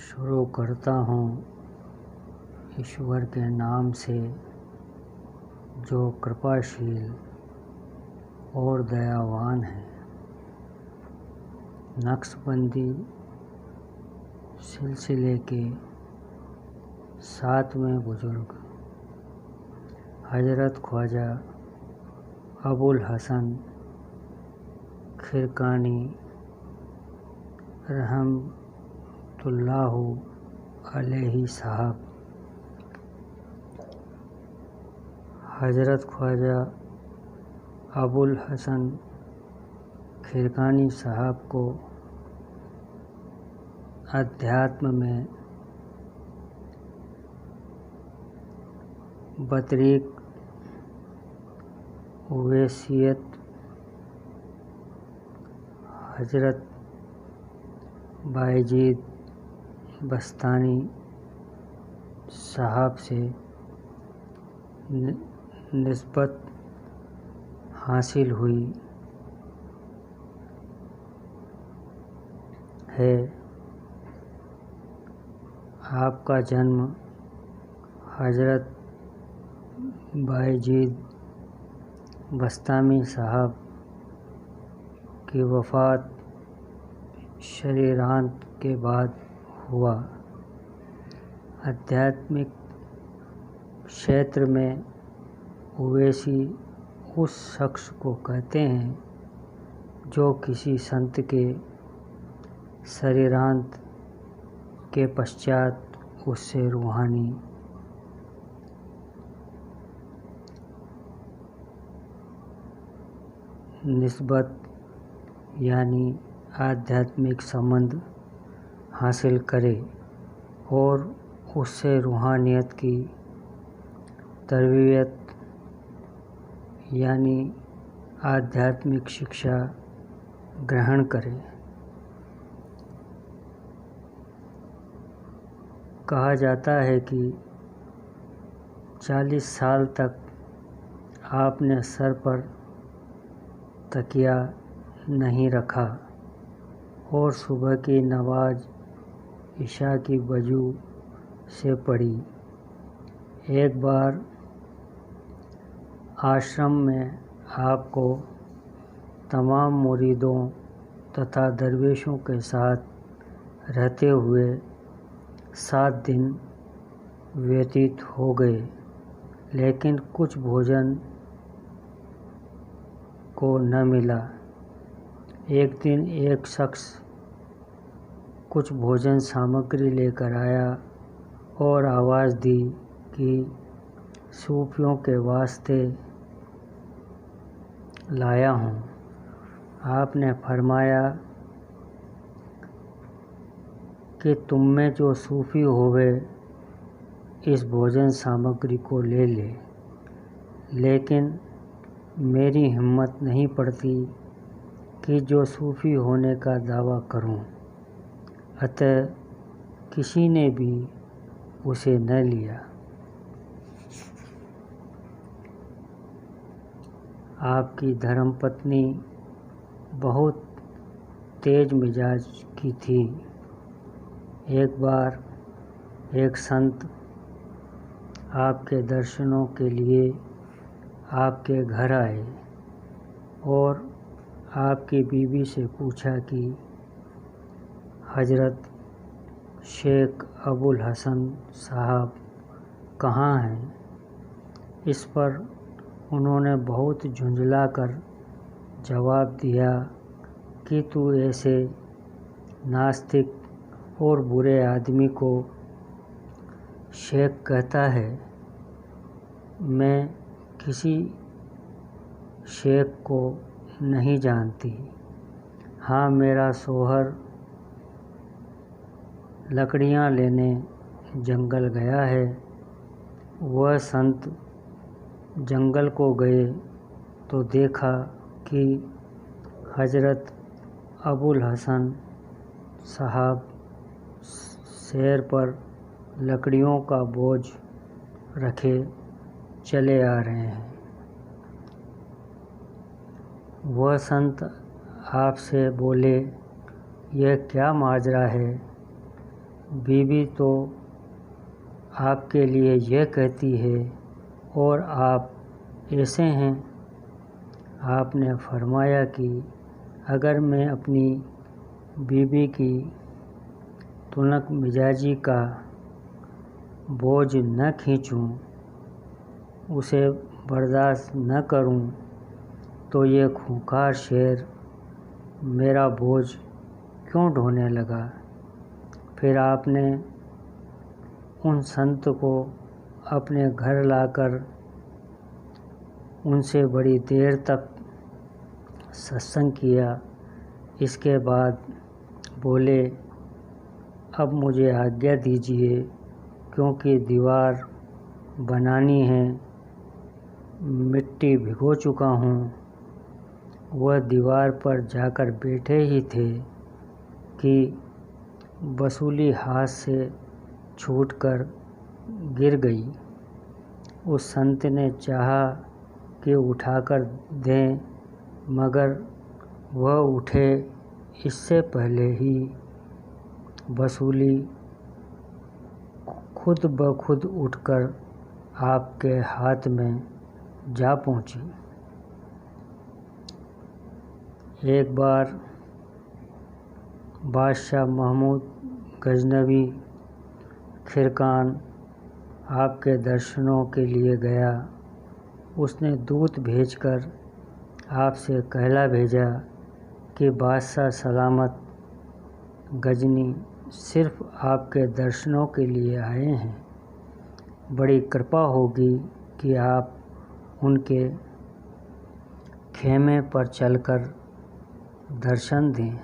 शुरू करता हूँ ईश्वर के नाम से, जो कृपाशील और दयावान है। नक्शबंदी सिलसिले के 7वें बुजुर्ग हज़रत ख्वाजा अबुल हसन खिरकानी रहमतुल्लाहु अलैहि साहब। हज़रत ख्वाजा अबुल हसन खिरकानी साहब को अध्यात्म में बतरीक उवैसियत हज़रत बायजीद बस्तानी साहब से निस्बत हासिल हुई है। आपका जन्म हज़रत बायजीद बस्तामी साहब की वफ़ात शरीरांत के बाद हुआ। आध्यात्मिक क्षेत्र में उवैसी उस शख्स को कहते हैं जो किसी संत के शरीरांत के पश्चात उससे रूहानी निस्बत यानी आध्यात्मिक संबंध हासिल करे और उससे रूहानियत की तरबियत यानी आध्यात्मिक शिक्षा ग्रहण करे। कहा जाता है कि 40 साल तक आपने सर पर तकिया नहीं रखा और सुबह की नमाज इशा की वजू से पढ़ी। एक बार आश्रम में आपको तमाम मुरीदों तथा दरवेशों के साथ रहते हुए 7 दिन व्यतीत हो गए, लेकिन कुछ भोजन को न मिला। एक दिन एक शख्स कुछ भोजन सामग्री लेकर आया और आवाज़ दी कि सूफियों के वास्ते लाया हूँ। आपने फरमाया कि तुम में जो सूफी होवे इस भोजन सामग्री को ले ले, लेकिन मेरी हिम्मत नहीं पड़ती कि जो सूफी होने का दावा करूं। अतः किसी ने भी उसे न लिया। आपकी धर्मपत्नी बहुत तेज मिजाज की थी। एक बार एक संत आपके दर्शनों के लिए आपके घर आए और आपकी बीवी से पूछा कि हज़रत शेख अबुल हसन साहब कहाँ हैं। इस पर उन्होंने बहुत झुंझलाकर जवाब दिया कि तू ऐसे नास्तिक और बुरे आदमी को शेख कहता है। मैं किसी शेख को नहीं जानती। हाँ, मेरा शौहर लकड़ियाँ लेने जंगल गया है। वह संत जंगल को गए तो देखा कि हज़रत अबुल हसन साहब सैर पर लकड़ियों का बोझ रखे चले आ रहे हैं। वह संत आपसे बोले, यह क्या माजरा है। बीवी तो आपके लिए यह कहती है और आप ऐसे हैं। आपने फरमाया कि अगर मैं अपनी बीवी की तुनक मिजाजी का बोझ न खींचूं, उसे बर्दाश्त न करूं, तो ये खूंखार शेर मेरा बोझ क्यों ढोने लगा। फिर आपने उन संत को अपने घर लाकर उनसे बड़ी देर तक सत्संग किया। इसके बाद बोले, अब मुझे आज्ञा दीजिए, क्योंकि दीवार बनानी है, मिट्टी भिगो चुका हूँ। वह दीवार पर जाकर बैठे ही थे कि बसूली हाथ से छूटकर गिर गई। उस संत ने चाहा कि उठाकर दें, मगर वह उठे इससे पहले ही बसूली खुद ब खुद उठकर आपके हाथ में जा पहुंची। एक बार बादशाह महमूद गजनवी खिरकान आपके दर्शनों के लिए गया। उसने दूत भेजकर आपसे कहला भेजा कि बादशाह सलामत गजनी सिर्फ आपके दर्शनों के लिए आए हैं। बड़ी कृपा होगी कि आप उनके खेमे पर चलकर दर्शन दें।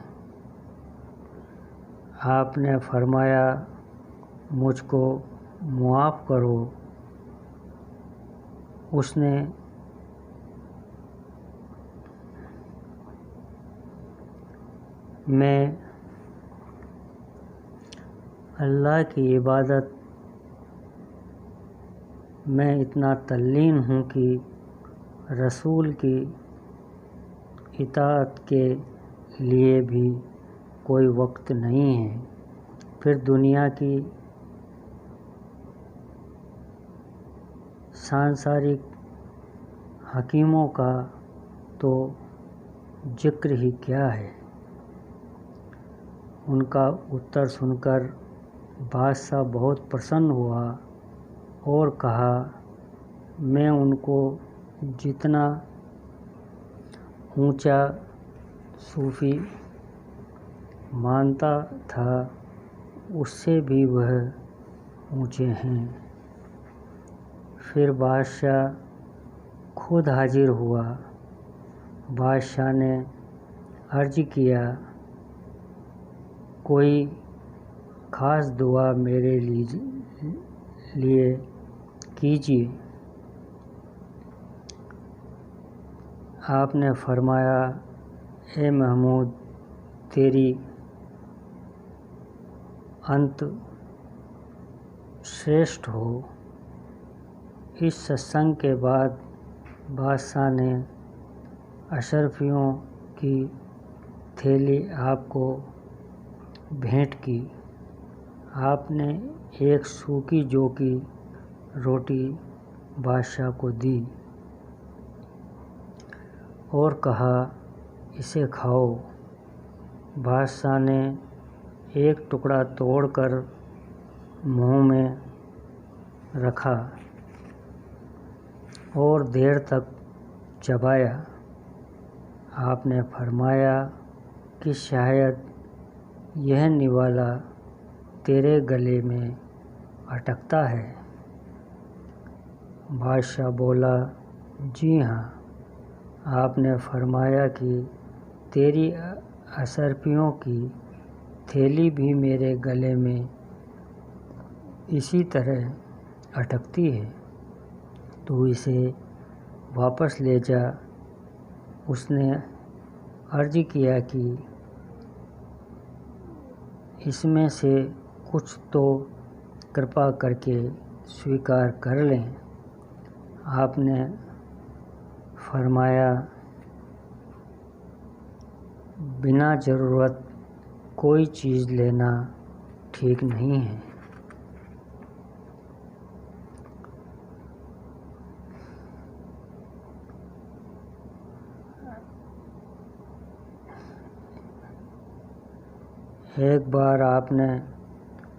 आपने फरमाया, मुझको मुआफ़ करो। उसने मैं अल्लाह की इबादत में इतना तल्लीन हूँ कि रसूल की इताअत के लिए भी कोई वक्त नहीं है। फिर दुनिया की सांसारिक हकीमों का तो जिक्र ही क्या है। उनका उत्तर सुनकर बादशाह बहुत प्रसन्न हुआ और कहा, मैं उनको जितना ऊंचा सूफी मानता था, उससे भी वह ऊंचे हैं। फिर बादशाह खुद हाजिर हुआ। बादशाह ने अर्ज किया, कोई ख़ास दुआ मेरे लिए कीजिए। आपने फरमाया, ए महमूद, तेरी अंत श्रेष्ठ हो। इस सत्संग के बाद बादशाह ने अशरफियों की थैली आपको भेंट की। आपने एक सूखी जौ की रोटी बादशाह को दी और कहा, इसे खाओ। बादशाह ने एक टुकड़ा तोड़कर मुंह में रखा और देर तक चबाया। आपने फरमाया कि शायद यह निवाला तेरे गले में अटकता है। बादशाह बोला, जी हाँ। आपने फरमाया कि तेरी अशरफियों की थैली भी मेरे गले में इसी तरह अटकती है, तू इसे वापस ले जा। उसने अर्ज किया कि इसमें से कुछ तो कृपा करके स्वीकार कर लें। आपने फरमाया, बिना ज़रूरत कोई चीज़ लेना ठीक नहीं है। एक बार आपने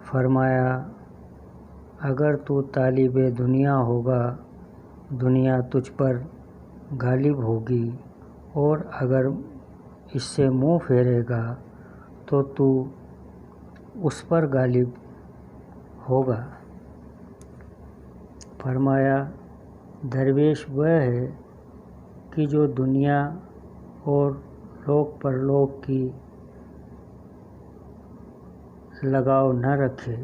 फरमाया, अगर तू तालिबे दुनिया होगा, दुनिया तुझ पर गालिब होगी, और अगर इससे मुंह फेरेगा तो तू उस पर गालिब होगा। फरमाया, दरवेश वह है कि जो दुनिया और लोक परलोक की लगाव न रखे।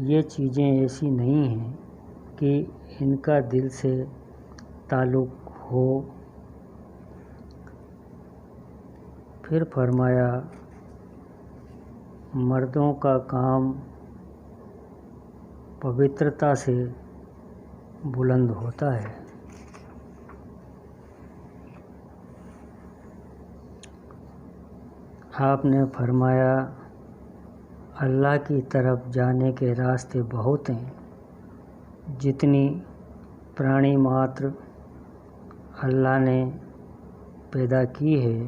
ये चीज़ें ऐसी नहीं हैं कि इनका दिल से ताल्लुक़ हो। फिर फरमाया, मर्दों का काम पवित्रता से बुलंद होता है। आपने फरमाया, अल्लाह की तरफ जाने के रास्ते बहुत हैं। जितनी प्राणी मात्र अल्लाह ने पैदा की है,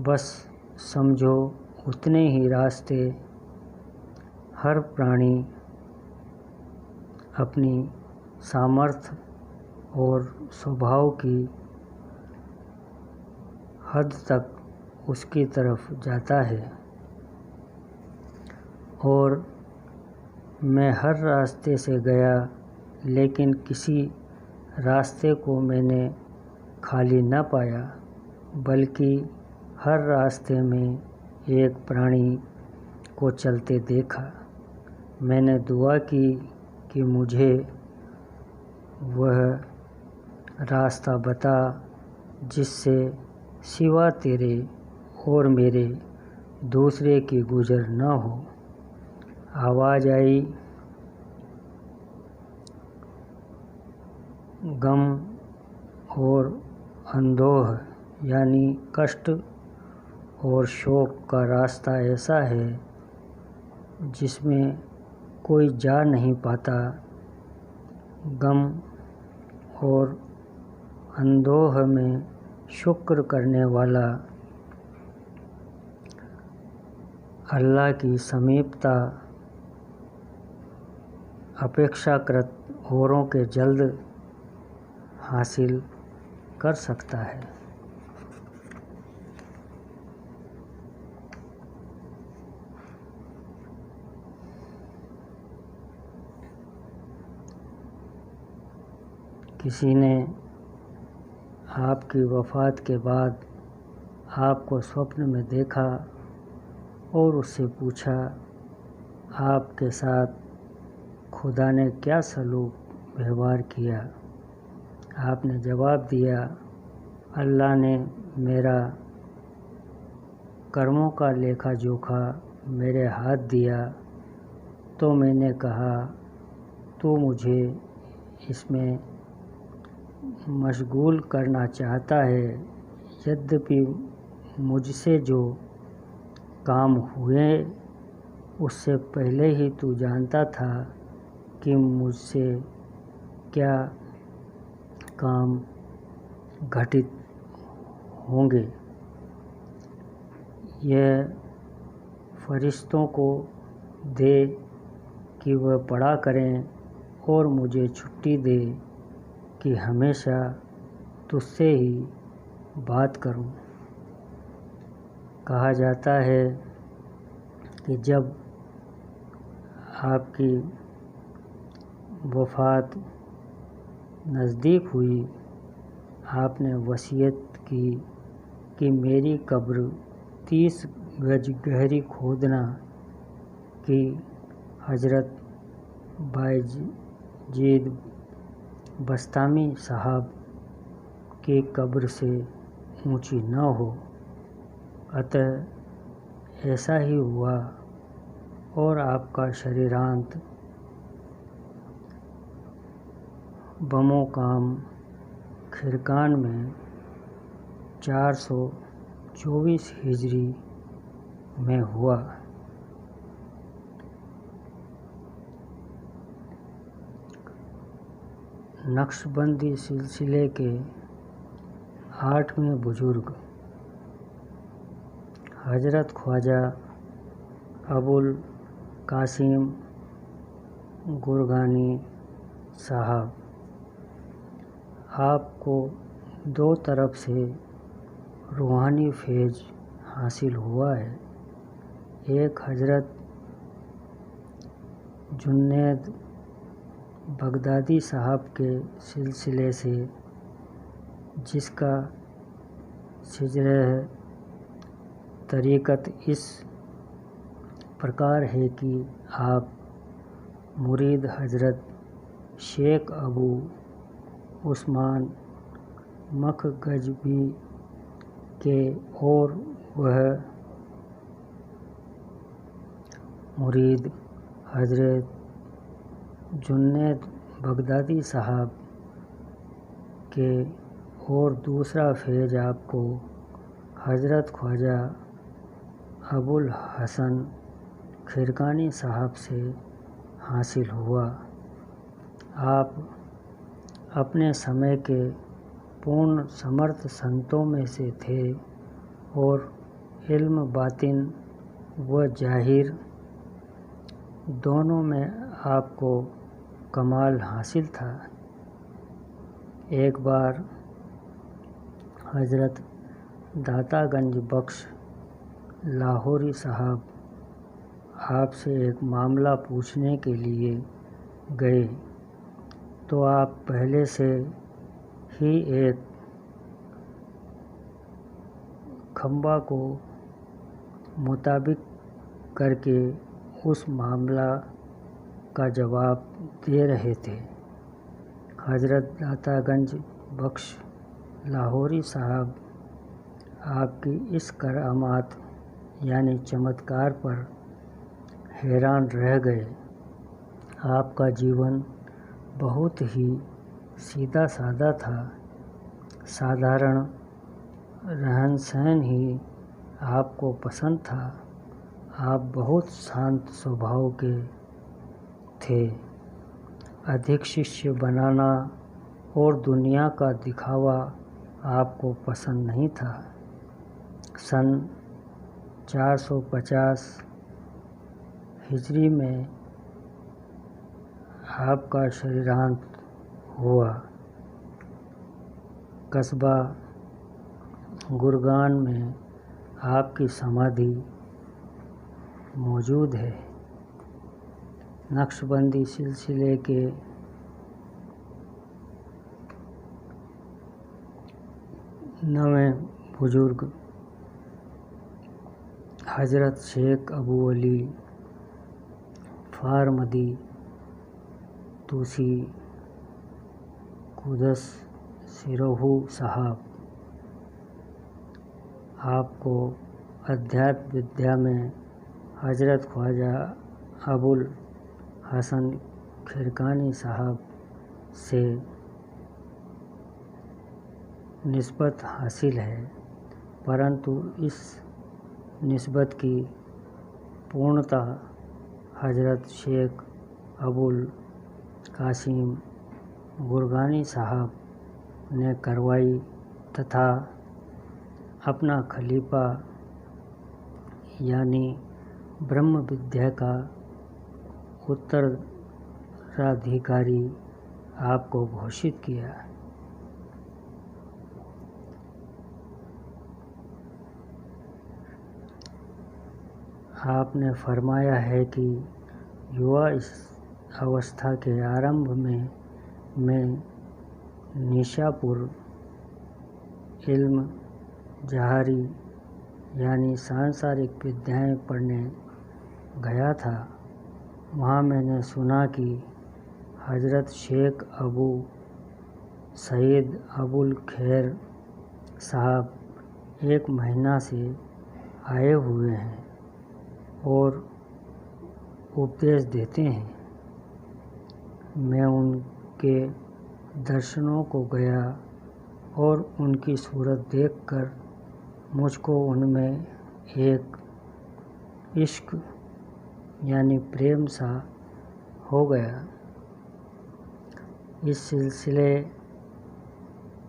बस समझो उतने ही रास्ते हर प्राणी अपनी सामर्थ्य और स्वभाव की हद तक उसकी तरफ जाता है, और मैं हर रास्ते से गया, लेकिन किसी रास्ते को मैंने खाली न पाया, बल्कि हर रास्ते में एक प्राणी को चलते देखा। मैंने दुआ की कि मुझे वह रास्ता बता जिससे सिवा तेरे और मेरे दूसरे की गुजर न हो। आवाज़ आई, गम और अंदोह यानी कष्ट और शोक का रास्ता ऐसा है जिसमें कोई जा नहीं पाता। गम और अंदोह में शुक्र करने वाला अल्लाह की समीपता अपेक्षाकृत औरों के जल्द हासिल कर सकता है। किसी ने आपकी वफ़ात के बाद आपको स्वप्न में देखा और उससे पूछा, आपके साथ खुदा ने क्या सलूक व्यवहार किया? आपने जवाब दिया, अल्लाह ने मेरा कर्मों का लेखा जोखा मेरे हाथ दिया, तो मैंने कहा, तू मुझे इसमें मशगूल करना चाहता है, यद्यपि मुझसे जो काम हुए उससे पहले ही तू जानता था कि मुझसे क्या काम घटित होंगे। यह फरिश्तों को दे कि वह पढ़ा करें और मुझे छुट्टी दे कि हमेशा तुझसे ही बात करूं। कहा जाता है कि जब आपकी वफ़ात नज़दीक हुई, आपने वसीयत की कि मेरी कब्र 30 गज गहरी खोदना कि हज़रत बायजीद बस्तामी साहब की कब्र से ऊंची न हो। अतः ऐसा ही हुआ और आपका शरीरांत बमोकाम खिरकान में 424 हिजरी में हुआ। नक्शबंदी सिलसिले के 8वें बुजुर्ग हज़रत ख्वाजा अबुल कासिम गुरगानी साहब, आपको दो तरफ से रूहानी फैज़ हासिल हुआ है। एक हज़रत जुन्नैद बगदादी साहब के सिलसिले से, जिसका सिजरह तरीक़त इस प्रकार है कि आप मुरीद हज़रत शेख अबू उस्मान मखगजबी के और वह मुरीद हज़रत जुन्नैद बगदादी साहब के और दूसरा फैज़ आपको हज़रत ख्वाजा अबुल हसन खिरकानी साहब से हासिल हुआ। आप अपने समय के पूर्ण समर्थ संतों में से थे और इल्म बातिन व जाहिर दोनों में आपको कमाल हासिल था। एक बार हज़रत दातागंज बख्श लाहौरी साहब आपसे एक मामला पूछने के लिए गए, तो आप पहले से ही एक खंबा को मुताबिक करके उस मामला का जवाब दे रहे थे। हज़रत दातागंज बख्श लाहौरी साहब आपकी इस करामात यानी चमत्कार पर हैरान रह गए। आपका जीवन बहुत ही सीधा साधा था। साधारण रहन सहन ही आपको पसंद था। आप बहुत शांत स्वभाव के थे। अधिक शिष्य बनाना और दुनिया का दिखावा आपको पसंद नहीं था। सन 450 हिजरी में आपका शरीरांत हुआ। कस्बा गुरगान में आपकी समाधि मौजूद है। नक्शबंदी सिलसिले के 9वें बुजुर्ग हज़रत शेख अबू अली फारमदी तूसी कुदस सिरहू साहब, आपको अध्यात्म विद्या में हज़रत ख्वाजा अबुल हसन खिरकानी साहब से निस्बत हासिल है, परंतु इस निस्बत की पूर्णता हज़रत शेख अबुल कासिम गुरगानी साहब ने करवाई तथा अपना खलीफा यानी ब्रह्म विद्या का उत्तराधिकारी आपको घोषित किया। आपने फरमाया है कि युवा इस अवस्था के आरंभ में मैं निशापुर इल्म जहारी यानी सांसारिक विद्याएं पढ़ने गया था। वहाँ मैंने सुना कि हज़रत शेख अबू सईद अबुल खैर साहब 1 महीना से आए हुए हैं और उपदेश देते हैं। मैं उनके दर्शनों को गया और उनकी सूरत देखकर मुझको उनमें एक इश्क यानी प्रेम सा हो गया। इस सिलसिले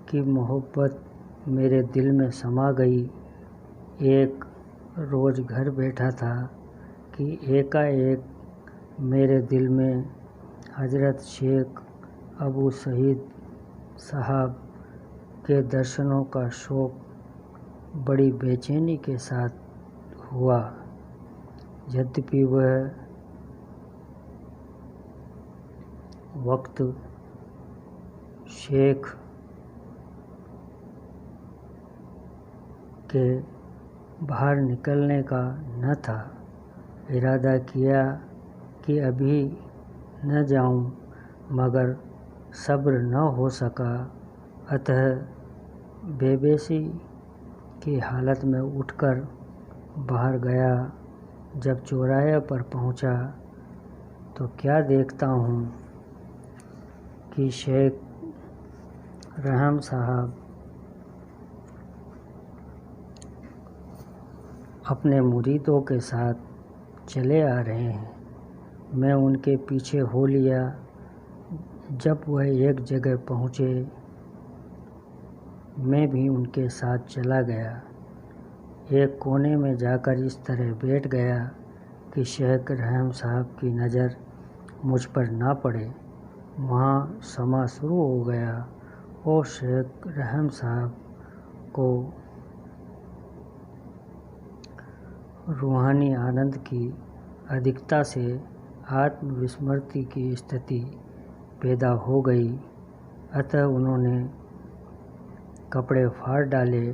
की मोहब्बत मेरे दिल में समा गई। एक रोज़ घर बैठा था कि एकाएक मेरे दिल में हज़रत शेख अबू सईद साहब के दर्शनों का शौक़ बड़ी बेचैनी के साथ हुआ। यद्यपि वह वक्त शेख के बाहर निकलने का न था। इरादा किया कि अभी न जाऊं, मगर सब्र न हो सका, अतः बेबसी की हालत में उठकर बाहर गया। जब चौराहे पर पहुंचा तो क्या देखता हूं कि शेख रहम साहब अपने मुरीदों के साथ चले आ रहे हैं। मैं उनके पीछे हो लिया। जब वह एक जगह पहुँचे, मैं भी उनके साथ चला गया। एक कोने में जाकर इस तरह बैठ गया कि शेख रहम साहब की नज़र मुझ पर ना पड़े। वहाँ समा शुरू हो गया और शेख रहम साहब को रूहानी आनंद की अधिकता से आत्मविस्मृति की स्थिति पैदा हो गई। अतः उन्होंने कपड़े फाड़ डाले,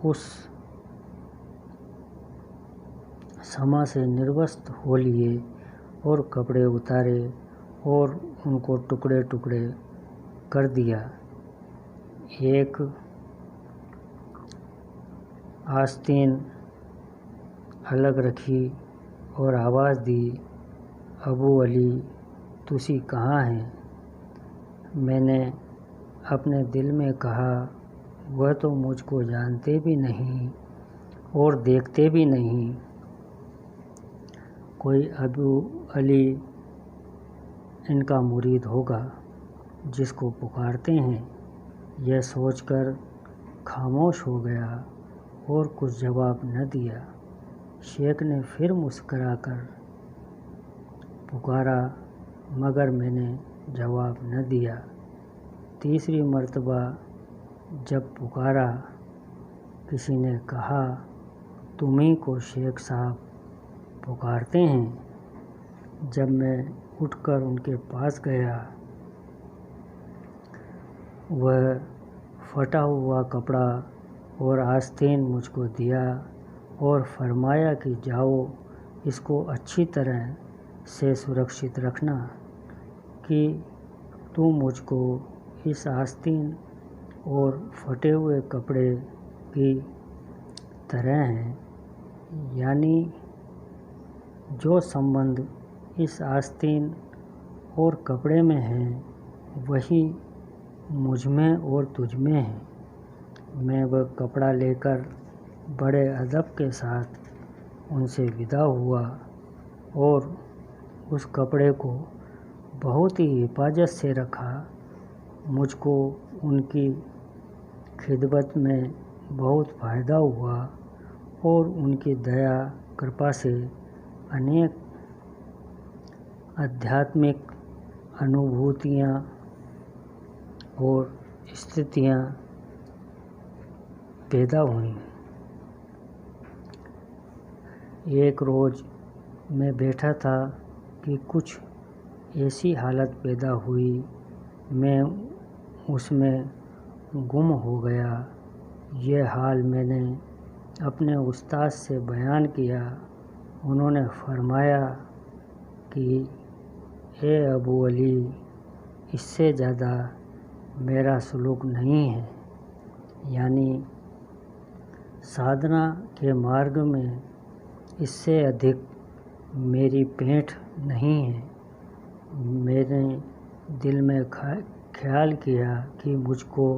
उस समा से निर्वस्त्र हो लिए और कपड़े उतारे और उनको टुकड़े टुकड़े कर दिया। एक आस्तीन अलग रखी और आवाज़ दी, अबू अली तुसी कहाँ हैं? मैंने अपने दिल में कहा, वह तो मुझको जानते भी नहीं और देखते भी नहीं। कोई अबू अली इनका मुरीद होगा जिसको पुकारते हैं। यह सोचकर खामोश हो गया और कुछ जवाब न दिया। शेख ने फिर मुस्कराकर पुकारा, मगर मैंने जवाब न दिया। तीसरी मर्तबा जब पुकारा, किसी ने कहा, तुम्ही को शेख साहब पुकारते हैं। जब मैं उठकर उनके पास गया, वह फटा हुआ कपड़ा और आस्तीन मुझको दिया और फरमाया कि जाओ, इसको अच्छी तरह से सुरक्षित रखना कि तू मुझको इस आस्तीन और फटे हुए कपड़े की तरह हैं। यानी जो संबंध इस आस्तीन और कपड़े में है, वही मुझ में और तुझ में है। मैं वह कपड़ा लेकर बड़े अदब के साथ उनसे विदा हुआ और उस कपड़े को बहुत ही हिफाजत से रखा। मुझको उनकी खिदमत में बहुत फ़ायदा हुआ और उनकी दया कृपा से अनेक आध्यात्मिक अनुभूतियाँ और स्थितियाँ पैदा हुई। एक रोज़ मैं बैठा था कि कुछ ऐसी हालत पैदा हुई, मैं उसमें गुम हो गया। यह हाल मैंने अपने उस्ताद से बयान किया। उन्होंने फरमाया कि ए अबू अली, इससे ज़्यादा मेरा सलूक नहीं है। यानी साधना के मार्ग में इससे अधिक मेरी पैठ नहीं है। मैंने दिल में ख्याल किया कि मुझको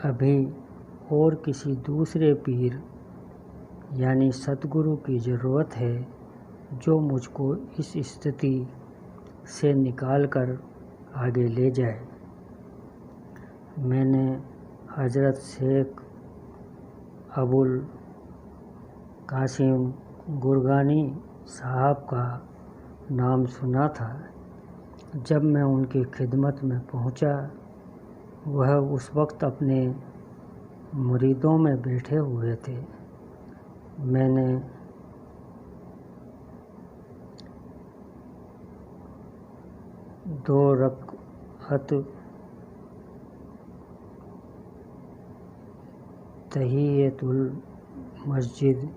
अभी और किसी दूसरे पीर यानी सतगुरु की ज़रूरत है, जो मुझको इस स्थिति से निकाल कर आगे ले जाए। मैंने हज़रत शेख अबुल कासिम गुरगानी साहब का नाम सुना था। जब मैं उनकी खिदमत में पहुंचा, वह उस वक्त अपने मुरीदों में बैठे हुए थे। मैंने दो रकअत तहियतुल मस्जिद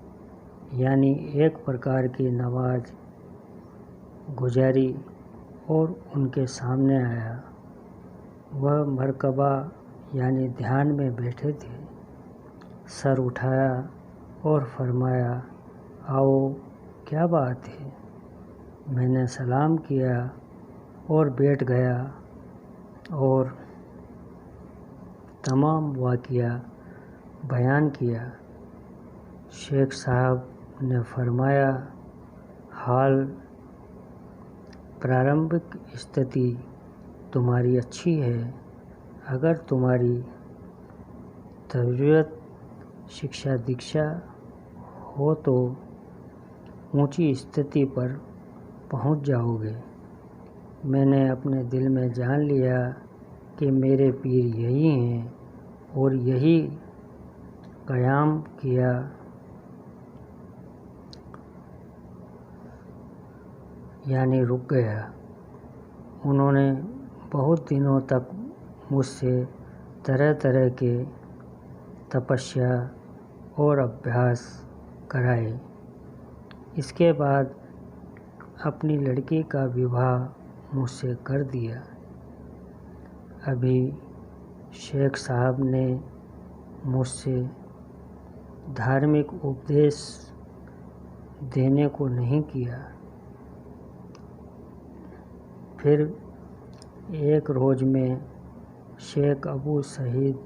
यानी एक प्रकार की नमाज गुजारी और उनके सामने आया। वह मरकबा यानी ध्यान में बैठे थे। सर उठाया और फरमाया, आओ, क्या बात है। मैंने सलाम किया और बैठ गया और तमाम वाक़िया बयान किया। शेख साहब ने फरमाया, हाल प्रारंभिक स्थिति तुम्हारी अच्छी है। अगर तुम्हारी तबीयत शिक्षा दीक्षा हो तो ऊंची स्थिति पर पहुंच जाओगे। मैंने अपने दिल में जान लिया कि मेरे पीर यही हैं और यही क़याम किया। यानी रुक गया। उन्होंने बहुत दिनों तक मुझसे तरह तरह के तपस्या और अभ्यास कराए। इसके बाद अपनी लड़की का विवाह मुझसे कर दिया। अभी शेख साहब ने मुझसे धार्मिक उपदेश देने को नहीं किया। फिर एक रोज़ में शेख अबू सईद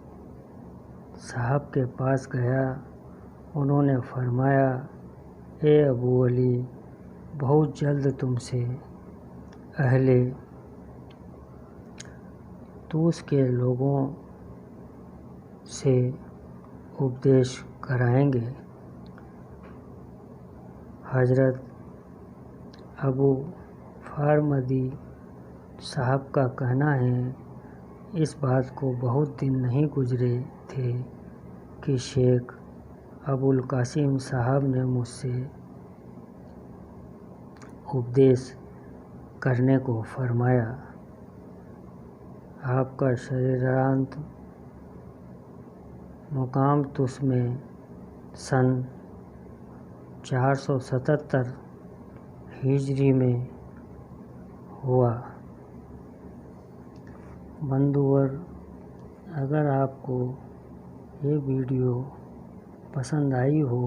साहब के पास गया। उन्होंने फरमाया, ए अबू अली, बहुत जल्द तुमसे अहले तूस के लोगों से उपदेश कराएंगे। हज़रत अबू फारमदी साहब का कहना है, इस बात को बहुत दिन नहीं गुजरे थे कि शेख अबुल कासिम साहब ने मुझसे उपदेश करने को फरमाया। आपका शरीरांत मुकाम तुस में सन 477 हिजरी में हुआ। बंधुवर, अगर आपको ये वीडियो पसंद आई हो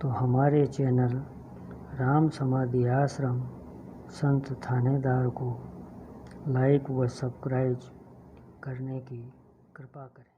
तो हमारे चैनल राम समाधि आश्रम संत थानेदार को लाइक व सब्सक्राइब करने की कृपा करें।